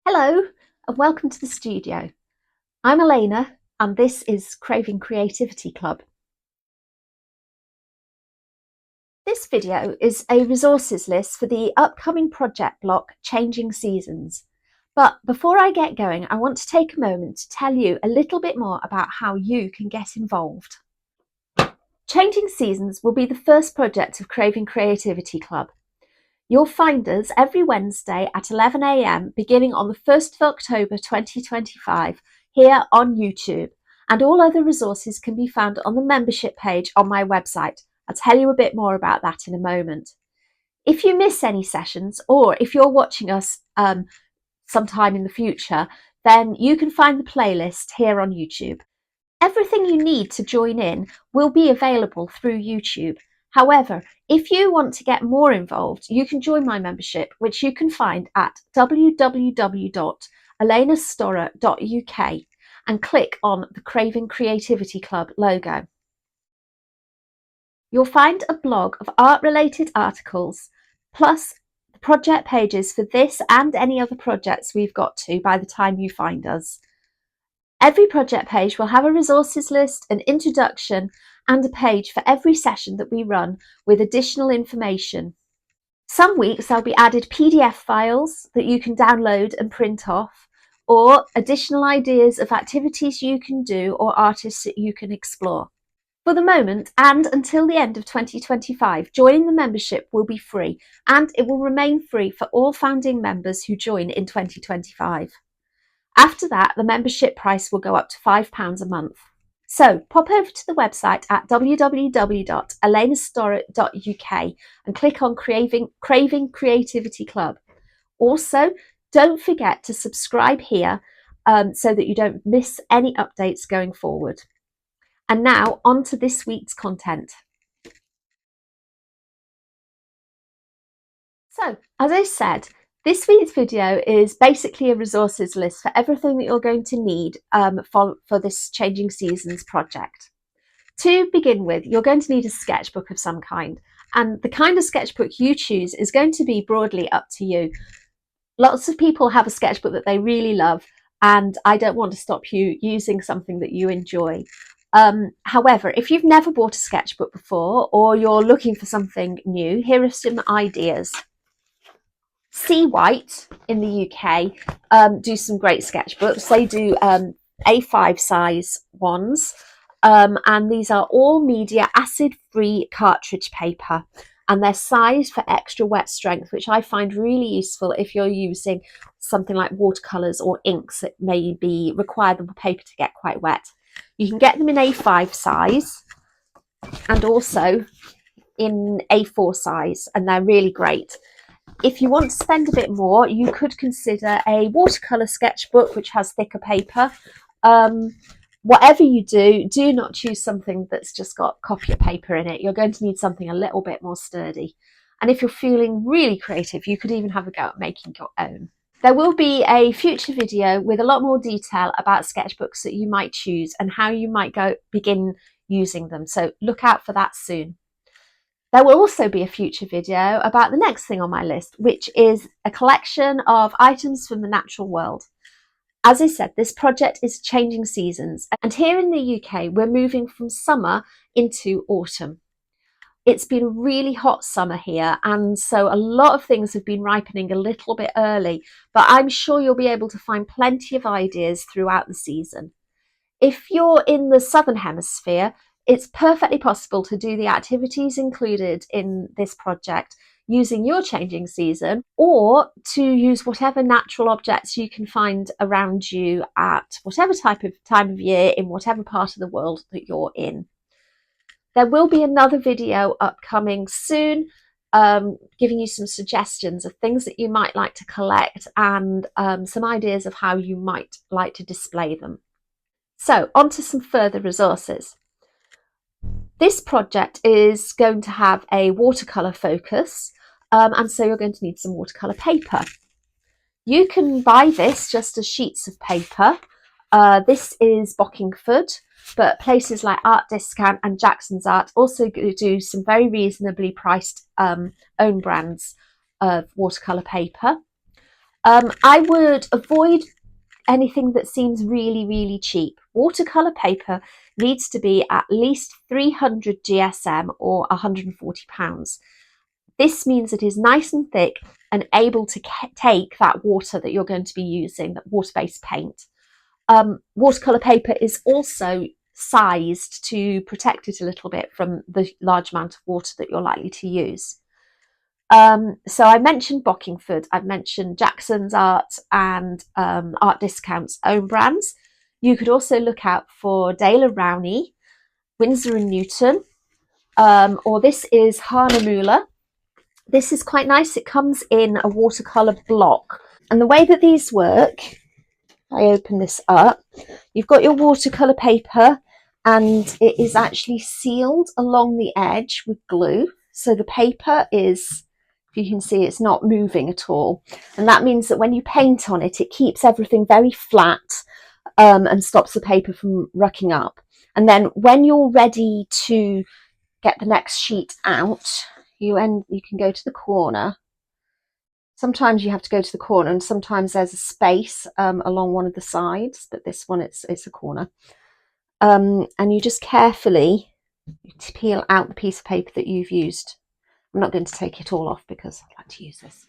Hello and welcome to the studio. I'm Elena and this is Craving Creativity Club. This video is a resources list for the upcoming project block Changing Seasons. But before I get going, I want to take a moment to tell you a little bit more about how you can get involved. Changing Seasons will be the first project of Craving Creativity Club. You'll find us every Wednesday at 11 AM beginning on the 1st of October 2025 here on YouTube, and all other resources can be found on the membership page on my website. I'll tell you a bit more about that in a moment. If you miss any sessions, or if you're watching us sometime in the future, then you can find the playlist here on YouTube. Everything you need to join in will be available through YouTube. However, if you want to get more involved, you can join my membership, which you can find at www.elenastorrer.uk and click on the Craving Creativity Club logo. You'll find a blog of art-related articles, plus the project pages for this and any other projects we've got to by the time you find us. Every project page will have a resources list, an introduction, and a page for every session that we run with additional information. Some weeks there'll be added PDF files that you can download and print off, or additional ideas of activities you can do or artists that you can explore. For the moment and until the end of 2025, joining the membership will be free, and it will remain free for all founding members who join in 2025. After that, the membership price will go up to £5 a month. So pop over to the website at www.elenastorrer.uk and click on Craving Creativity Club. Also, don't forget to subscribe here so that you don't miss any updates going forward. And now on to this week's content. So, as I said, this week's video is basically a resources list for everything that you're going to need for this Changing Seasons project. To begin with, you're going to need a sketchbook of some kind, and the kind of sketchbook you choose is going to be broadly up to you. Lots of people have a sketchbook that they really love, and I don't want to stop you using something that you enjoy. However, if you've never bought a sketchbook before, or you're looking for something new, here are some ideas. Sea White in the UK do some great sketchbooks. They do A5 size ones, and these are all media acid-free cartridge paper, and they're sized for extra wet strength, which I find really useful if you're using something like watercolours or inks that maybe require the paper to get quite wet. You can get them in A5 size and also in A4 size, and they're really great. If you want to spend a bit more, you could consider a watercolour sketchbook, which has thicker paper. Whatever you do, do not choose something that's just got copier paper in it. You're going to need something a little bit more sturdy. And if you're feeling really creative, you could even have a go at making your own. There will be a future video with a lot more detail about sketchbooks that you might choose and how you might begin using them. So look out for that soon. There will also be a future video about the next thing on my list, which is a collection of items from the natural world. As I said, this project is Changing Seasons, and here in the UK, we're moving from summer into autumn. It's been a really hot summer here, and so a lot of things have been ripening a little bit early, but I'm sure you'll be able to find plenty of ideas throughout the season. If you're in the Southern Hemisphere, it's perfectly possible to do the activities included in this project using your changing season, or to use whatever natural objects you can find around you at whatever time of year in whatever part of the world that you're in. There will be another video upcoming soon, giving you some suggestions of things that you might like to collect and some ideas of how you might like to display them. So on to some further resources. This project is going to have a watercolour focus, and so you're going to need some watercolour paper. You can buy this just as sheets of paper. This is Bockingford, but places like Art Discount and Jackson's Art also do some very reasonably priced own brands of watercolour paper. I would avoid anything that seems really, really cheap. Watercolour paper needs to be at least 300 GSM or £140. This means it is nice and thick and able to take that water that you're going to be using, that water-based paint. Watercolour paper is also sized to protect it a little bit from the large amount of water that you're likely to use. So I mentioned Bockingford, I've mentioned Jackson's Art and Art Discount's own brands. You could also look out for Dale & Rowney, Winsor & Newton, or this is Hahnemühle. This is quite nice. It comes in a watercolour block. And the way that these work, I open this up, you've got your watercolour paper and it is actually sealed along the edge with glue. So the paper is, if you can see, it's not moving at all. And that means that when you paint on it, it keeps everything very flat and stops the paper from rucking up. And then when you're ready to get the next sheet out, you can go to the corner. Sometimes you have to go to the corner and sometimes there's a space along one of the sides, but this one it's a corner. And you just carefully peel out the piece of paper that you've used. I'm not going to take it all off because I'd like to use this.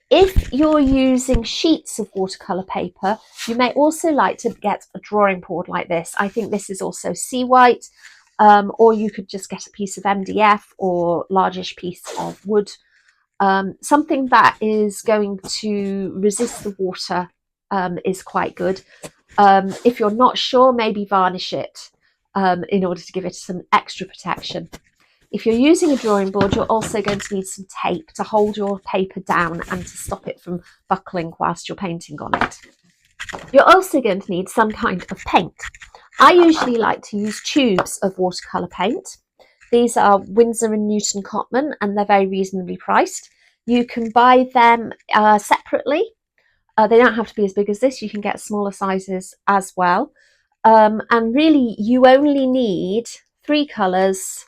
If you're using sheets of watercolour paper, you may also like to get a drawing board like this. I think this is also sea white, or you could just get a piece of MDF or largish piece of wood. Something that is going to resist the water is quite good. If you're not sure, maybe varnish it in order to give it some extra protection. If you're using a drawing board, you're also going to need some tape to hold your paper down and to stop it from buckling whilst you're painting on it. You're also going to need some kind of paint. I usually like to use tubes of watercolour paint. These are Winsor & Newton Cotman and they're very reasonably priced. You can buy them separately. They don't have to be as big as this. You can get smaller sizes as well. And really, you only need 3 colours,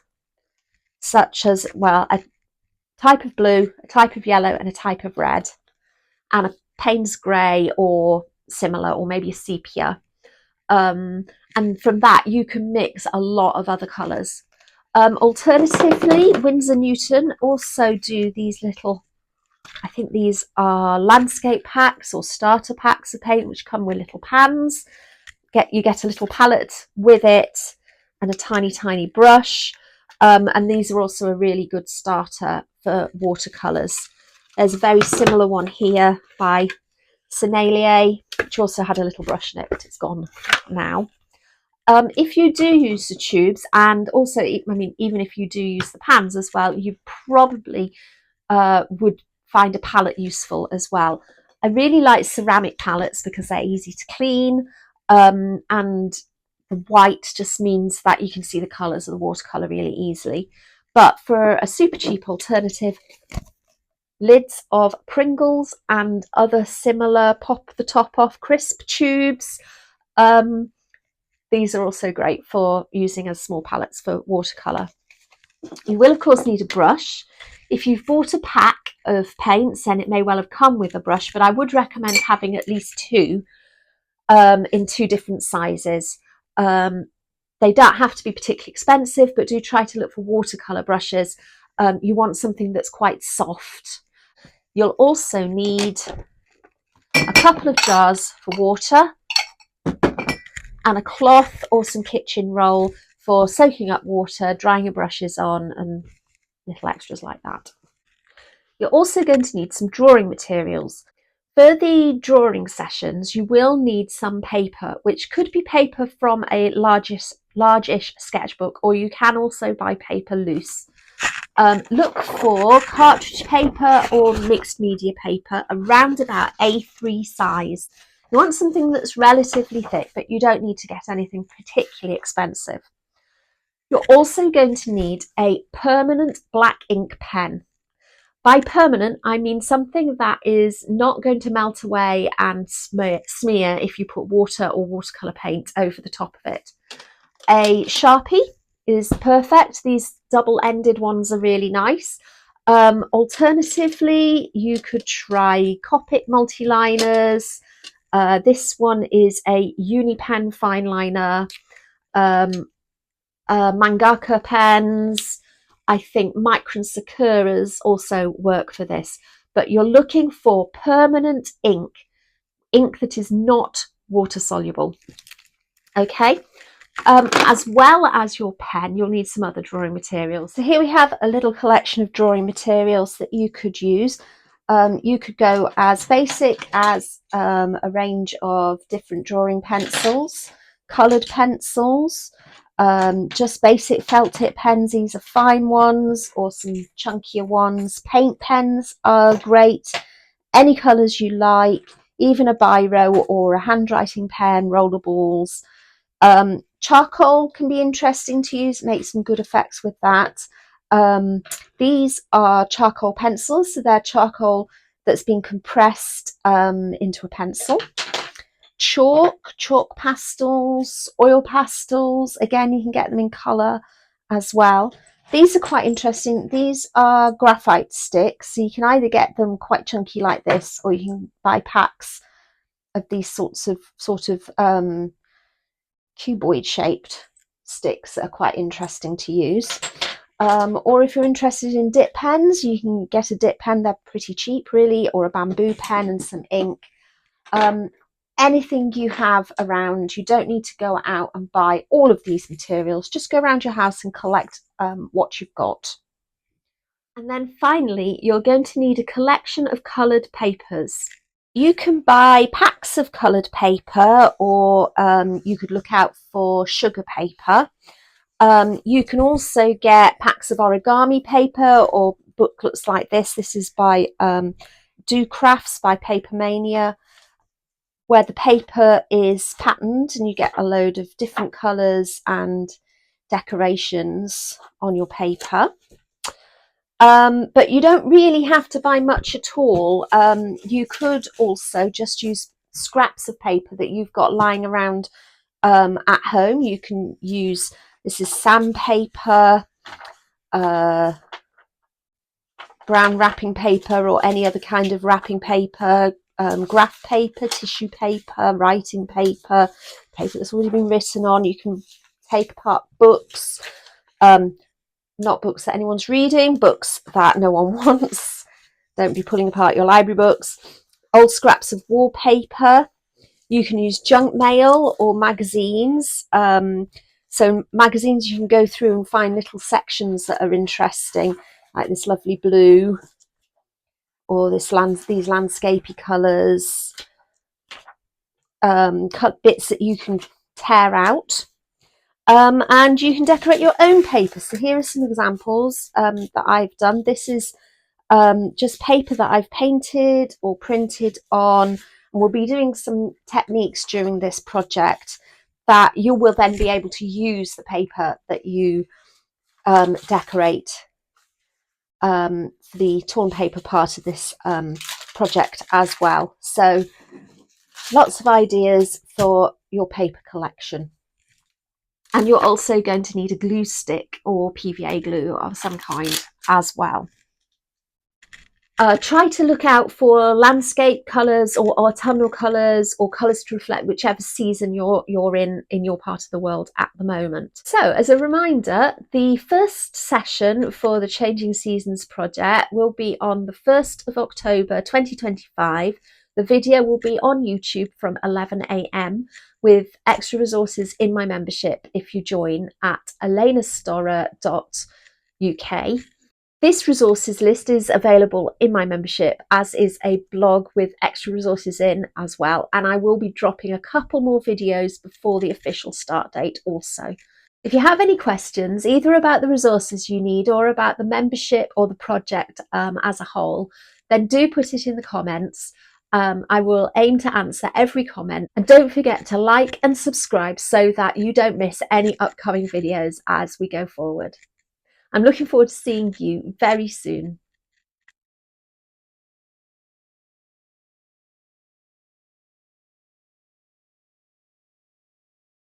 such as, well, a type of blue, a type of yellow, and a type of red, and a Payne's grey or similar, or maybe a sepia. And from that, you can mix a lot of other colours. Alternatively, Winsor Newton also do these little, I think these are landscape packs or starter packs of paint, which come with little pans. You get a little palette with it and a tiny, tiny brush. And these are also a really good starter for watercolours. There's a very similar one here by Sennelier, which also had a little brush in it, but it's gone now. If you do use the tubes, and also, I mean, even if you do use the pans as well, you probably would find a palette useful as well. I really like ceramic palettes because they're easy to clean, and the white just means that you can see the colours of the watercolour really easily. But for a super cheap alternative, lids of Pringles and other similar pop the top off crisp tubes. These are also great for using as small palettes for watercolour. You will of course need a brush. If you've bought a pack of paints, then it may well have come with a brush, but I would recommend having at least 2 in 2 different sizes. They don't have to be particularly expensive, but do try to look for watercolour brushes. You want something that's quite soft. You'll also need a couple of jars for water and a cloth or some kitchen roll for soaking up water, drying your brushes on, and little extras like that. You're also going to need some drawing materials. For the drawing sessions, you will need some paper, which could be paper from a largish sketchbook, or you can also buy paper loose. Look for cartridge paper or mixed media paper around about A3 size. You want something that's relatively thick, but you don't need to get anything particularly expensive. You're also going to need a permanent black ink pen. By permanent, I mean something that is not going to melt away and smear if you put water or watercolour paint over the top of it. A Sharpie is perfect. These double-ended ones are really nice. Alternatively, you could try Copic multi-liners. This one is a Unipen fine liner. Mangaka pens. I think Micron Sakuras also work for this, but you're looking for permanent ink that is not water soluble. Okay, as well as your pen, you'll need some other drawing materials. So here we have a little collection of drawing materials that you could use. You could go as basic as a range of different drawing pencils, coloured pencils, just basic felt tip pens. These are fine ones or some chunkier ones. Paint pens are great, any colours you like, even a biro or a handwriting pen, rollerballs. Charcoal can be interesting to use, make some good effects with that. These are charcoal pencils, so they're charcoal that's been compressed into a pencil. Chalk pastels, oil pastels, again you can get them in colour as well. These are quite interesting. These are graphite sticks, so you can either get them quite chunky like this, or you can buy packs of these sort of cuboid shaped sticks that are quite interesting to use. Or if you're interested in dip pens, you can get a dip pen, they're pretty cheap really, or a bamboo pen and some ink. Anything you have around. You don't need to go out and buy all of these materials, just go around your house and collect what you've got. And then finally, you're going to need a collection of coloured papers. You can buy packs of coloured paper, or you could look out for sugar paper. You can also get packs of origami paper or booklets like this. This is by Do Crafts by Paper Mania, where the paper is patterned and you get a load of different colours and decorations on your paper. But you don't really have to buy much at all. You could also just use scraps of paper that you've got lying around at home. You can use, this is sandpaper, brown wrapping paper or any other kind of wrapping paper, graph paper, tissue paper, writing paper, paper that's already been written on. You can take apart books, not books that anyone's reading, books that no one wants. Don't be pulling apart your library books. Old scraps of wallpaper. You can use junk mail or magazines. So magazines, you can go through and find little sections that are interesting, like this lovely blue, or these landscapey colours. Cut bits that you can tear out. And you can decorate your own paper. So here are some examples that I've done. This is just paper that I've painted or printed on, and we'll be doing some techniques during this project that you will then be able to use the paper that you decorate for the torn paper part of this project as well. So lots of ideas for your paper collection. And you're also going to need a glue stick or PVA glue of some kind as well. Try to look out for landscape colours or autumnal colours or colours to reflect whichever season you're in your part of the world at the moment. So as a reminder, the first session for the Changing Seasons project will be on the 1st of October 2025. The video will be on YouTube from 11 AM with extra resources in my membership if you join at elenastorra.uk. This resources list is available in my membership, as is a blog with extra resources in as well. And I will be dropping a couple more videos before the official start date also. If you have any questions, either about the resources you need or about the membership or the project as a whole, then do put it in the comments. I will aim to answer every comment, and don't forget to like and subscribe so that you don't miss any upcoming videos as we go forward. I'm looking forward to seeing you very soon.